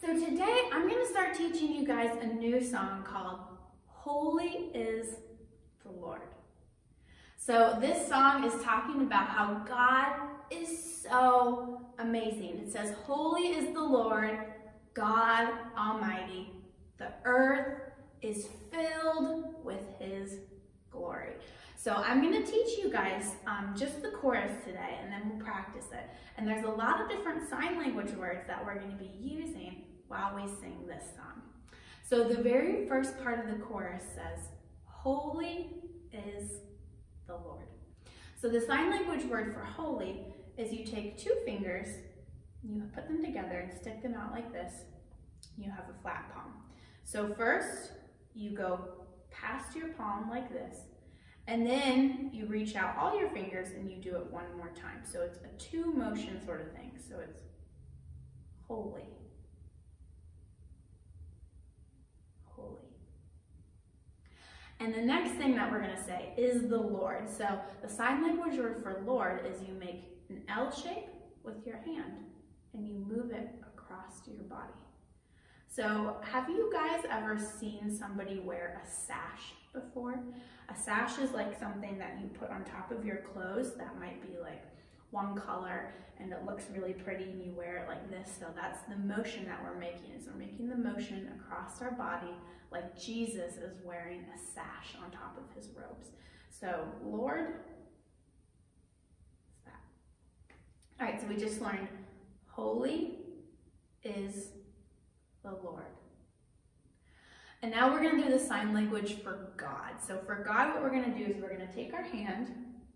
So today I'm going to start teaching you guys a new song called Holy is the Lord. So this song is talking about how God is so amazing. It says, Holy is the Lord, God Almighty. The earth is filled with His glory. So I'm going to teach you guys just the chorus today, and then we'll practice it. And there's a lot of different sign language words that we're going to be using while we sing this song. So the very first part of the chorus says, Holy is the Lord. So the sign language word for holy is you take two fingers, you put them together and stick them out like this. You have a flat palm. So first, you go past your palm like this, and then you reach out all your fingers and you do it one more time. So it's a two motion sort of thing. So it's holy. Holy. And the next thing that we're going to say is the Lord. So the sign language word for Lord is you make an L shape with your hand and you move it across your body. So have you guys ever seen somebody wear a sash before? A sash is like something that you put on top of your clothes that might be like one color and it looks really pretty and you wear it like this. So that's the motion that we're making, is we're making the motion across our body like Jesus is wearing a sash on top of his robes. So Lord, what's that? All right, so we just learned holy is the Lord. And now we're going to do the sign language for God. So for God, what we're going to do is we're going to take our hand,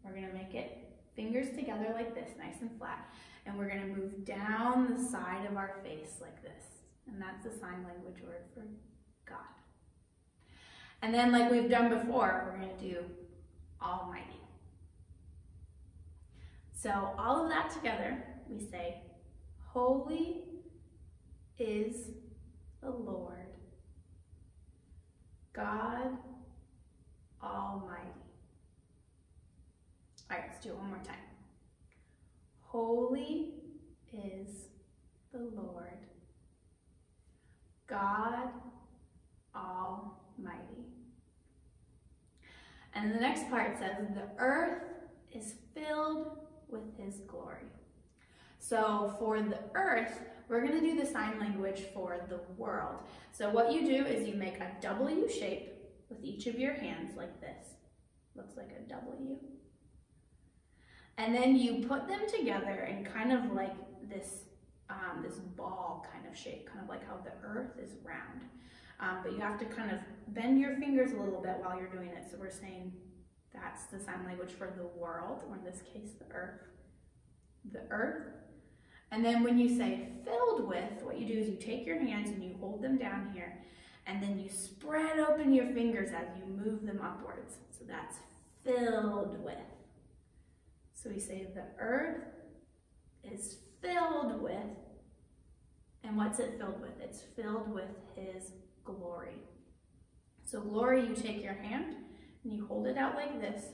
we're going to make it fingers together like this, nice and flat, and we're going to move down the side of our face like this. And that's the sign language word for God. And then like we've done before, we're going to do Almighty. So all of that together, we say, Holy is the Lord, God Almighty. All right, let's do it one more time. Holy is the Lord, God Almighty. And the next part says, the earth is filled with His glory. So for the earth, we're going to do the sign language for the world. So what you do is you make a W shape with each of your hands like this. Looks like a W. And then you put them together in kind of like this, this ball kind of shape, kind of like how the earth is round. But you have to kind of bend your fingers a little bit while you're doing it. So we're saying that's the sign language for the world, or in this case, the earth. The earth. And then when you say filled with, what you do is you take your hands and you hold them down here, and then you spread open your fingers as you move them upwards. So that's filled with. So we say the earth is filled with, and what's it filled with? It's filled with His glory. So glory, you take your hand and you hold it out like this.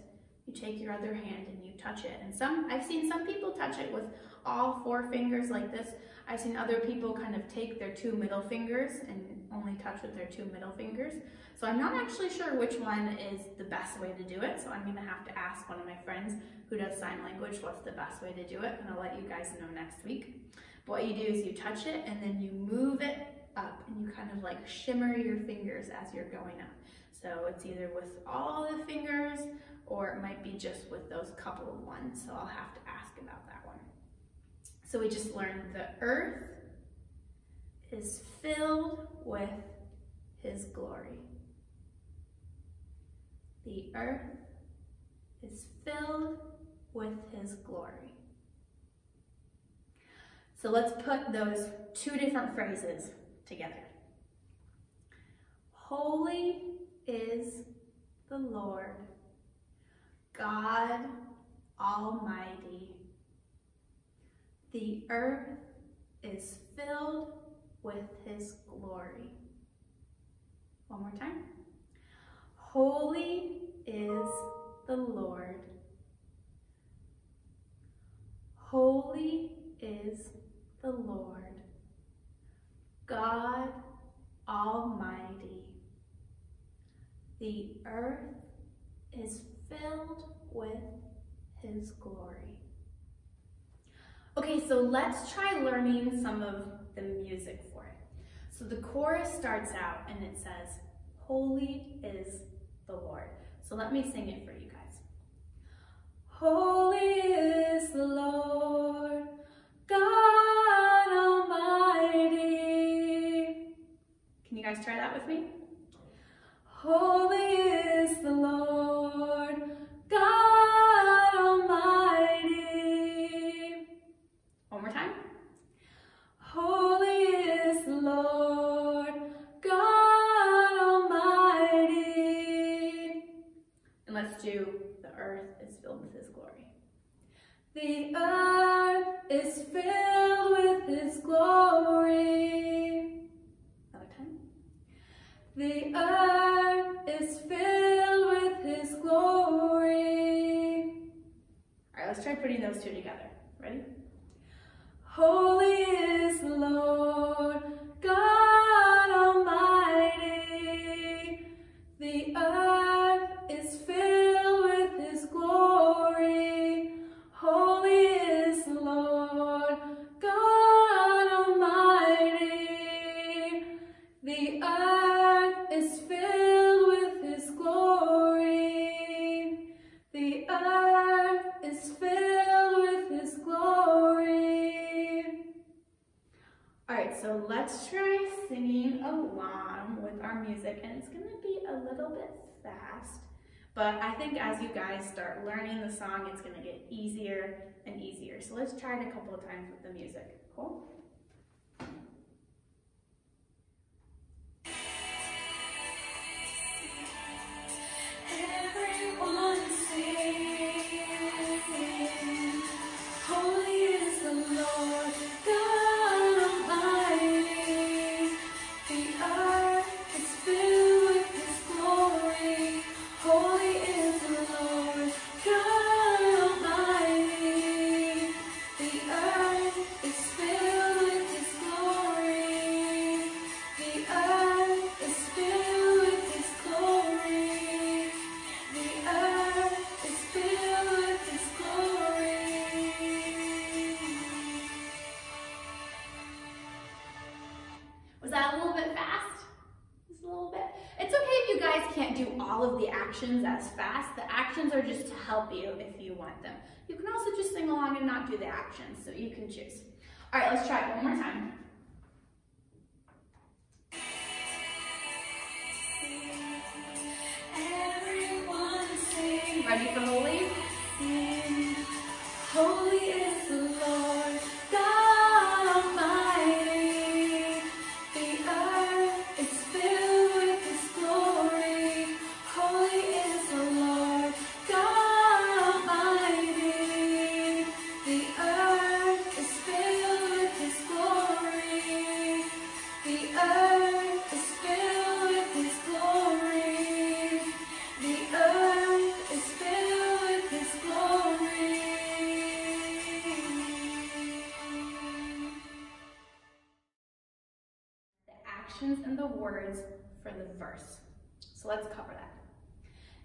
You take your other hand and you touch it. And I've seen some people touch it with all four fingers like this. I've seen other people kind of take their two middle fingers and only touch with their two middle fingers. So I'm not actually sure which one is the best way to do it. So I'm going to have to ask one of my friends who does sign language what's the best way to do it. And I'll let you guys know next week. But what you do is you touch it and then you move it up and you kind of like shimmer your fingers as you're going up. So it's either with all the fingers or it might be just with those couple of ones. So I'll have to ask about that one. So we just learned the earth is filled with His glory. The earth is filled with His glory. So let's put those two different phrases together. Holy is the Lord, God Almighty. The earth is filled with His glory. One more time. Holy is the Lord. Holy is the Lord, God Almighty. The earth is filled with His glory. Okay, so let's try learning some of the music for it. So the chorus starts out and it says, "Holy is the Lord." So let me sing it for you guys. Holy is the Lord, God Almighty. Can you guys try that with me? Holy is the Lord, God Almighty. One more time. Holy is the Lord, God Almighty. And let's do the earth is filled with His glory. The earth is filled with His glory. Another time. The earth is filled with His glory. All right, let's try putting those two together. Ready? Holy is the Lord, God Almighty. The earth is filled with His glory. Holy is the Lord, God Almighty. The earth is filled with His glory. The earth is filled with His glory. All right, so let's try singing along with our music, and it's gonna be a little bit fast, but I think as you guys start learning the song, it's gonna get easier and easier. So let's try it a couple of times with the music. Cool? Everyone sing, holy is the Lord, God Almighty. The earth is filled with His glory. Holy is the Lord, God Almighty. The earth is filled with His glory. The earth is filled with His glory. The earth is filled with His glory. Was that a little bit fast? Just a little bit? It's okay if you guys can't do all of the actions as fast. The actions are just to help you if you want them. You can also just sing along and not do the actions, so you can choose. All right, let's try it one more time. Everyone sing. Ready for holy? Sing. Holy is the Lord, God Almighty. The earth is filled with His glory. Holy is the Lord, God Almighty. The earth is filled with His glory. The earth is filled with His glory. The earth is filled with His glory. The actions and the words for the verse. So let's cover that.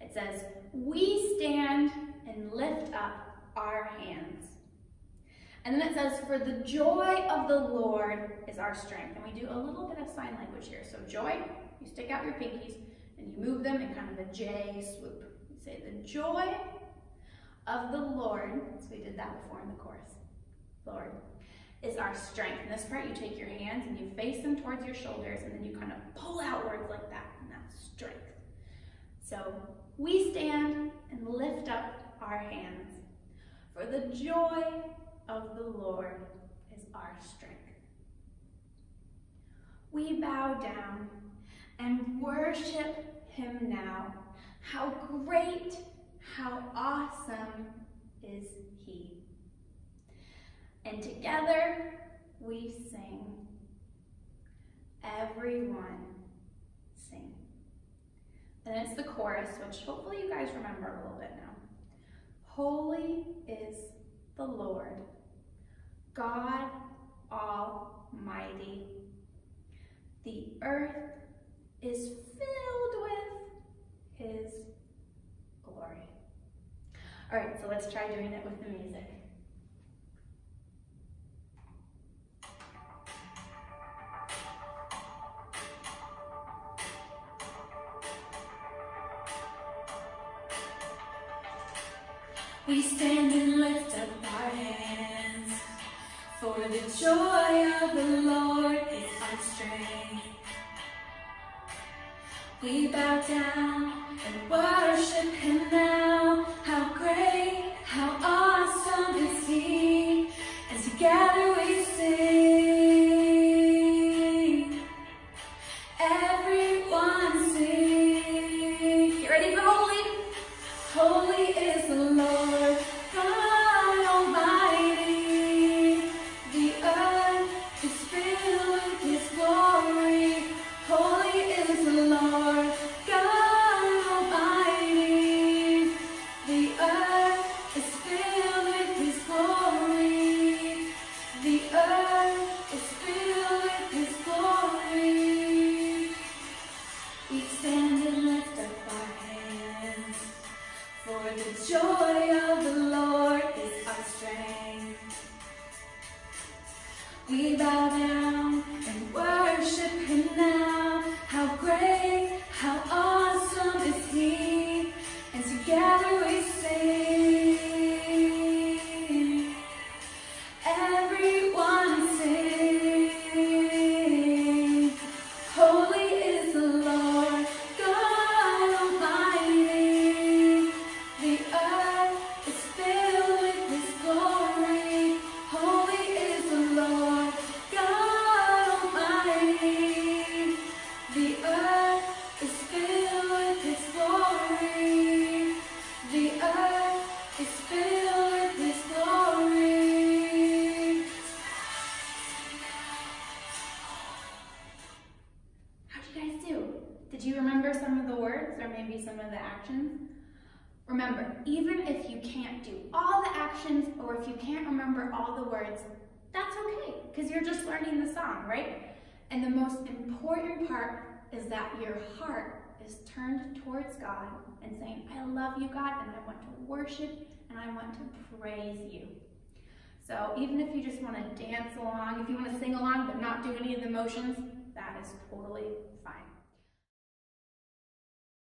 It says, we stand and lift up our hands. And then it says, for the joy of the Lord is our strength. And we do a little bit of sign language here. So joy, you stick out your pinkies and you move them in kind of a J swoop. You say, the joy of the Lord, so we did that before in the chorus, Lord, is our strength. In this part, you take your hands and you face them towards your shoulders and then you kind of pull outwards like that, and that's strength. So we stand and lift up our hands, for the joy of the Lord is our strength. We bow down and worship Him now. How great, how awesome is He. And together we sing. Everyone sing. And it's the chorus, which hopefully you guys remember a little bit now. Holy is the Lord, God Almighty. The earth is filled with his glory. All right, so let's try doing it with the music. We stand and lift up our hands, for the joy of the Lord is our strength. We bow down and worship him now. How great, how awesome is he, and together we sing. Everyone sing. You ready for holy? Holy is the Lord, God Almighty. The earth is filled with his glory. Holy is the Lord, God Almighty. The earth is filled with his glory. The earth is filled with his glory. We stand and lift up our hands, for the joy of the Lord is our strength. We bow down and worship him now. How great, how awesome is he, and together we sing. Everyone sing. Holy is the Lord, God Almighty. The earth is filled with his glory. Holy is the Lord, God Almighty. The earth is filled with his glory. The earth is filled with his glory. How'd you guys do? Did you remember some of the words or maybe some of the actions? Remember, even if you can't do all the actions or if you can't remember all the words, that's okay, because you're just learning the song, right? And the most important part is that your heart is turned towards God and saying, I love you, God, and I want to worship and I want to praise you. So even if you just want to dance along, if you want to sing along but not do any of the motions, that is totally fine.